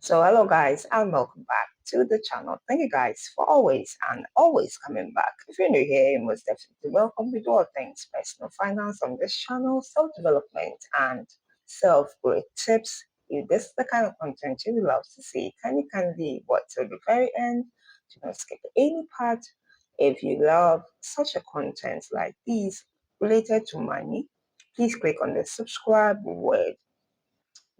So hello guys and welcome back to the channel. Thank you guys for always coming back. If you're new here, you most definitely welcome. We do all things personal finance on this channel, self-development and self-growth tips. If this is the kind of content you would love to see, kindly watch till the very end. Do not skip any part. If you love such a content like these related to money, please click on the subscribe word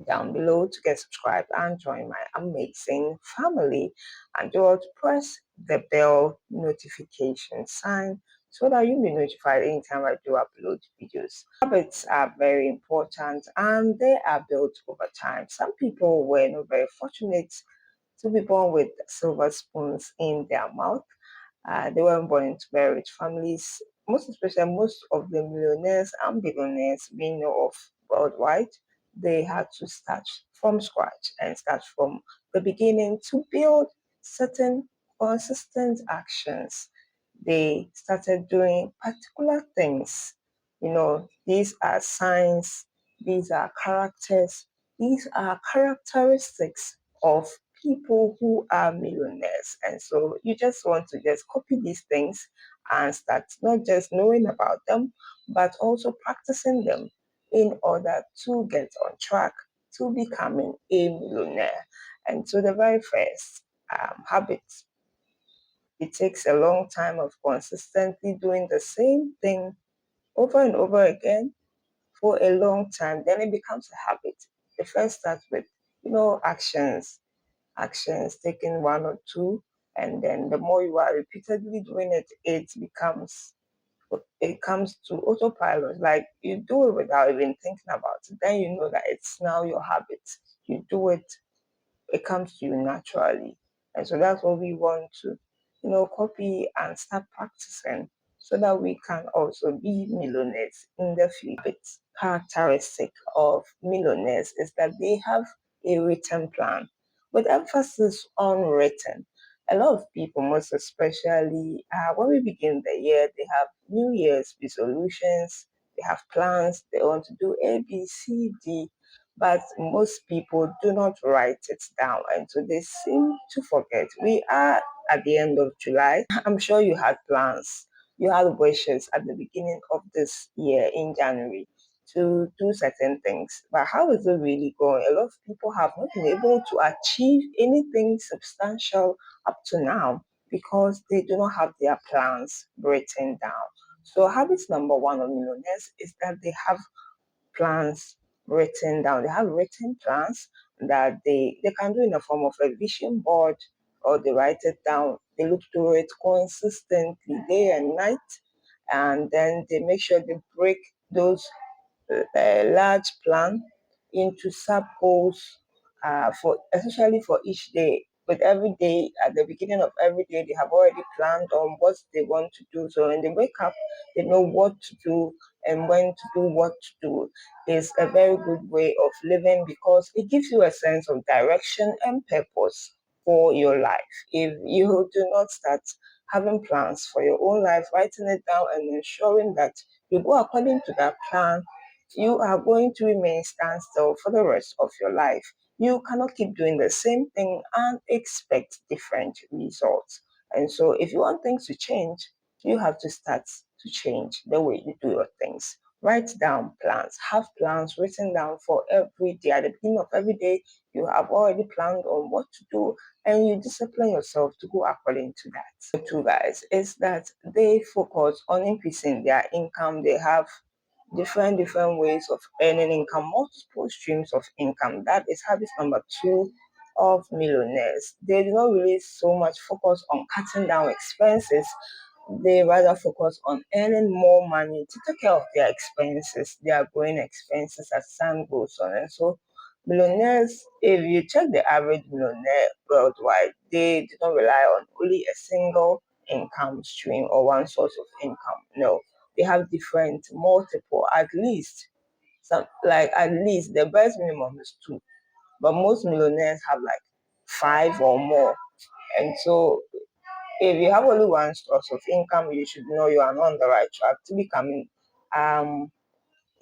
down below to get subscribed and join my amazing family. And do not press the bell notification sign so that you'll be notified anytime I do upload videos. Habits are very important and they are built over time. Some people were not very fortunate to be born with silver spoons in their mouth. They weren't born into very rich families. Most especially, most of the millionaires and billionaires we know of worldwide, they had to start from scratch and start from the beginning to build certain consistent actions. They started doing particular things. These are signs, these are characters, these are characteristics of people who are millionaires. And so you just want to just copy these things and start not just knowing about them, but also practicing them in order to get on track to becoming a millionaire. And so the very first habit, it takes a long time of consistently doing the same thing over and over again for a long time, then it becomes a habit. The first starts with, actions, taking one or two, and then the more you are repeatedly doing it, it comes to autopilot. Like you do it without even thinking about it. Then you know that it's now your habit. You do it, it comes to you naturally. And so that's what we want to, copy and start practicing so that we can also be millionaires in the future. Characteristic of millionaires is that they have a written plan with emphasis on written. A lot of people, most especially when we begin the year, they have New Year's resolutions, they have plans, they want to do A, B, C, D, but most people do not write it down, and so they seem to forget. We are at the end of July. I'm sure you had plans, you had wishes at the beginning of this year in January to do certain things, but how is it really going? A lot of people have not been able to achieve anything substantial up to now because they do not have their plans written down. So habit number one of millionaires is that they have plans written down. They have written plans that they can do in the form of a vision board, or they write it down. They look through it consistently day and night, and then they make sure they break those large plan into sub goals for especially for each day. With every day, at the beginning of every day, they have already planned on what they want to do. So when they wake up, they know what to do and when to do what to do. Is a very good way of living because it gives you a sense of direction and purpose for your life. If you do not start having plans for your own life, writing it down and ensuring that you go according to that plan, you are going to remain standstill for the rest of your life. You cannot keep doing the same thing and expect different results. And so, if you want things to change, you have to start to change the way you do your things. Write down plans, have plans written down for every day. At the beginning of every day, you have already planned on what to do and you discipline yourself to go according to that. The two guys is that they focus on increasing their income. They have different ways of earning income, multiple streams of income. That is habit number two of millionaires. They do not really so much focus on cutting down expenses. They rather focus on earning more money to take care of their expenses, their growing expenses as time goes on. And so millionaires, if you check the average millionaire worldwide, they do not rely on only a single income stream or one source of income. No, they have different multiple, at least some, like at least the best minimum is two, but most millionaires have like five or more. And so if you have only one source of income, you should know you are not on the right track to becoming um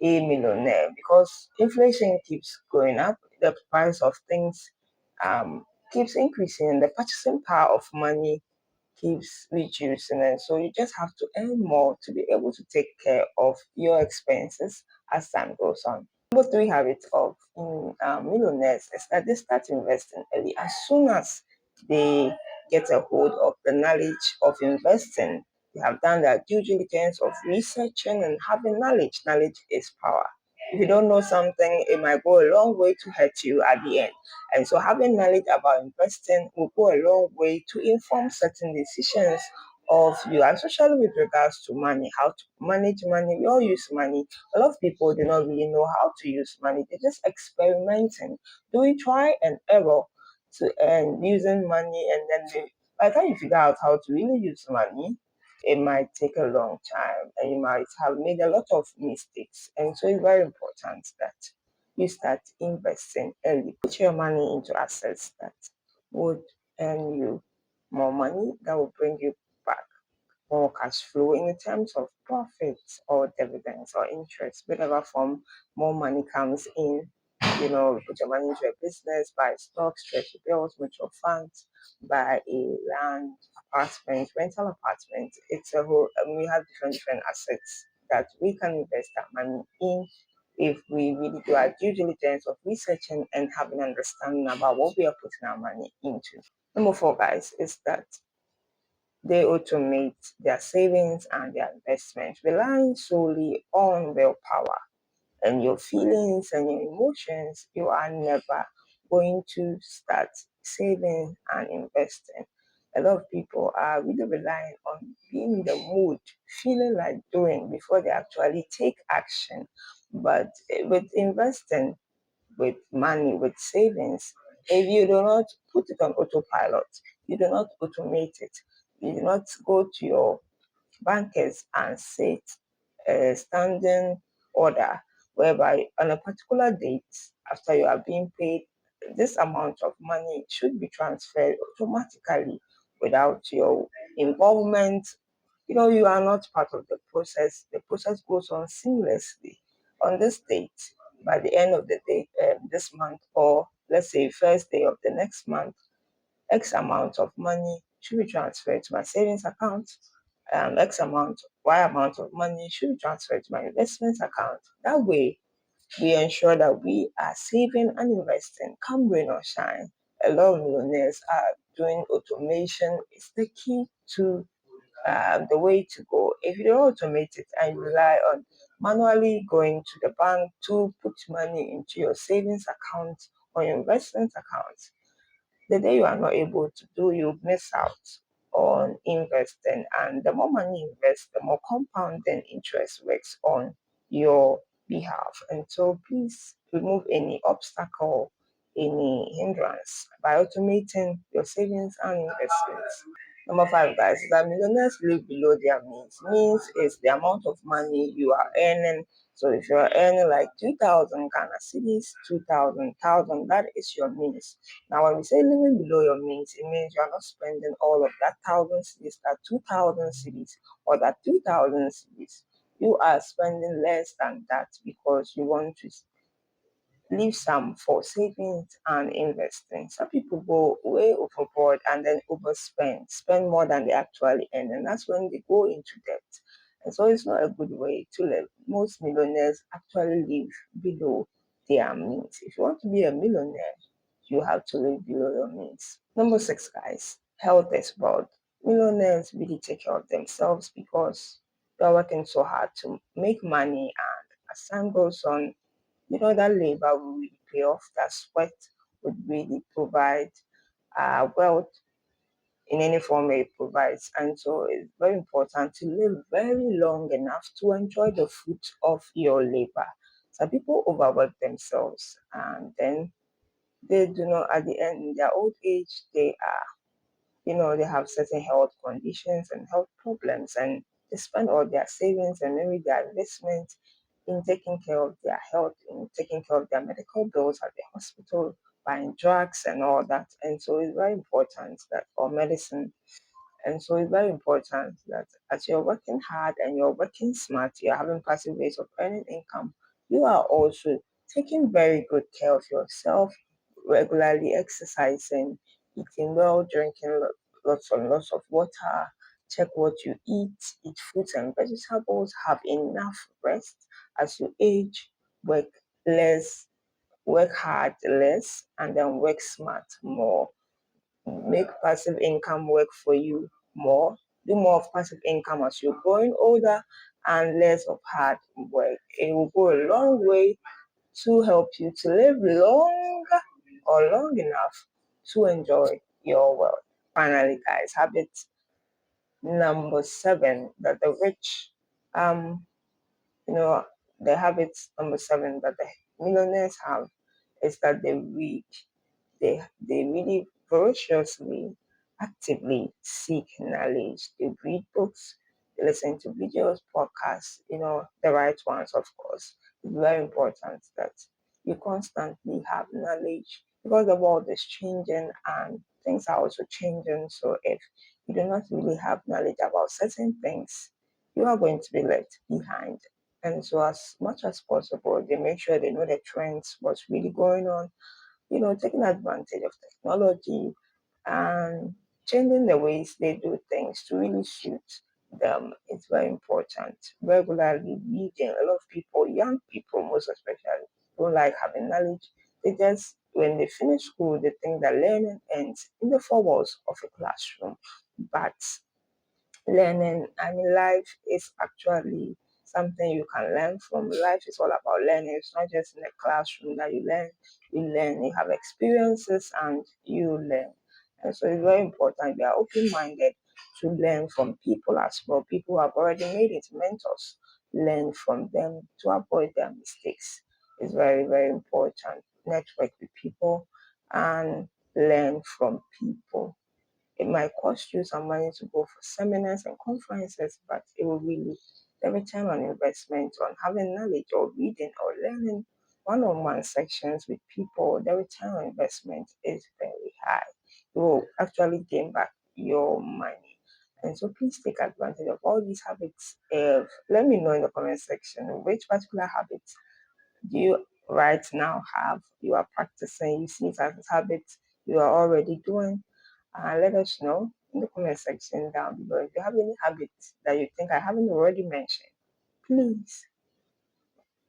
a millionaire because inflation keeps going up, the price of things keeps increasing and the purchasing power of money keeps reducing. And so you just have to earn more to be able to take care of your expenses as time goes on. Number three habit of millionaires is that they start investing early. As soon as they get a hold of the knowledge of investing, they have done their due diligence of researching and having knowledge. Knowledge is power. If you don't know something, it might go a long way to hurt you at the end. And so having knowledge about investing will go a long way to inform certain decisions of you, and especially with regards to money, how to manage money. We all use money. A lot of people do not really know how to use money. They're just experimenting, doing try and error to earn using money, and then by the time you figure out how to really use money, it might take a long time and you might have made a lot of mistakes. And so it's very important that you start investing early. Put your money into assets that would earn you more money, that will bring you back more cash flow in terms of profits or dividends or interest, whatever form more money comes in. Put your money into a business, buy stocks, treasury bills, mutual funds, buy a land, apartment, rental apartment. It's a whole, we have different assets that we can invest that money in if we really do our due diligence of researching and have an understanding about what we are putting our money into. Number four, guys, is that they automate their savings and their investments, relying solely on willpower and your feelings and your emotions. You are never going to start saving and investing. A lot of people are really relying on being in the mood, feeling like doing before they actually take action. But with investing, with money, with savings, if you do not put it on autopilot, you do not automate it, you do not go to your bankers and set a standing order whereby on a particular date after you are being paid, this amount of money should be transferred automatically without your involvement. You are not part of the process. The process goes on seamlessly. On this date, by the end of the day, this month, or let's say first day of the next month, X amount of money should be transferred to my savings account. X amount, Y amount of money should be transferred to my investments account. That way, we ensure that we are saving and investing, come rain or shine. A lot of millionaires are doing automation. It's the key to the way to go. If you don't automate it and you rely on manually going to the bank to put money into your savings account or your investment account, the day you are not able to do, you miss out on investing. And the more money you invest, the more compounding interest works on your behalf. And so please remove any obstacle, any hindrance by automating your savings and investments. Number five, guys, is that millionaires live below their means. Means is the amount of money you are earning. So if you are earning like 2,000 Ghana cedis, 2,000, that is your means. Now, when we say living below your means, it means you are not spending all of that 1,000 cedis, that 2,000 cedis, or that 2,000 cedis. You are spending less than that because you want to leave some for savings and investing. Some people go way overboard and then overspend, spend more than they actually earn, and that's when they go into debt. And so it's not a good way to live. Most millionaires actually live below their means. If you want to be a millionaire, you have to live below your means. Number six, guys, health is broad. Millionaires really take care of themselves because they're working so hard to make money, and as time goes on, that labor will really pay off. That sweat would really provide wealth in any form it provides. And so it's very important to live very long enough to enjoy the fruit of your labor. Some people overwork themselves and then they do not, at the end, in their old age, they have certain health conditions and health problems, and they spend all their savings and maybe their investments in taking care of their health, in taking care of their medical bills at the hospital, buying drugs and all that. And so it's very important that for medicine. And so it's very important that as you're working hard and you're working smart, you're having passive ways of earning income, you are also taking very good care of yourself, regularly exercising, eating well, drinking lots and lots of water, check what you eat fruits and vegetables, have enough rest as you age, work less, work hard less, and then work smart more. Make passive income work for you more. Do more of passive income as you're growing older and less of hard work. It will go a long way to help you to live longer or long enough to enjoy your wealth. Finally, guys, habit number 7 that the rich, um, you know, the habits number 7 that the millionaires have is that they read. They really ferociously, actively seek knowledge. They read books, they listen to videos, podcasts, the right ones, of course. It's very important that you constantly have knowledge because the world is changing and things are also changing. So if you do not really have knowledge about certain things, you are going to be left behind. And so, as much as possible, they make sure they know the trends, what's really going on, taking advantage of technology and changing the ways they do things to really suit them. It's very important. Regularly reading. A lot of people, young people most especially, don't like having knowledge. They just, when they finish school, they think that learning ends in the four walls of a classroom. But learning, I mean, life is actually something you can learn from. Life is all about learning. It's not just in the classroom that you have experiences and you learn. And so it's very important. We are open minded to learn from people as well. People who have already made it, mentors, learn from them to avoid their mistakes. It's very, very important. Network with people and learn from people. It might cost you some money to go for seminars and conferences, but it will really, the return on investment on having knowledge or reading or learning one-on-one sections with people, the return on investment is very high. You will actually gain back your money. And so please take advantage of all these habits. Let me know in the comment section which particular habits do you right now have, you are practicing, you see it as a habit you are already doing. Let us know in the comment section down below. If you have any habits that you think I haven't already mentioned, please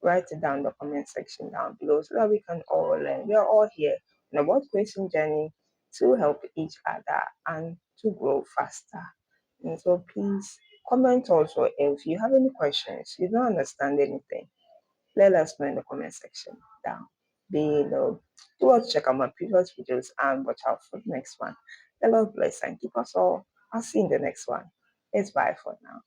write it down in the comment section down below so that we can all learn. We are all here on a world creation journey to help each other and to grow faster. And so please comment also if you have any questions, you don't understand anything, let us know in the comment section down below. Do also check out my previous videos and watch out for the next one. The Lord bless and keep us all. I'll see you in the next one. It's bye for now.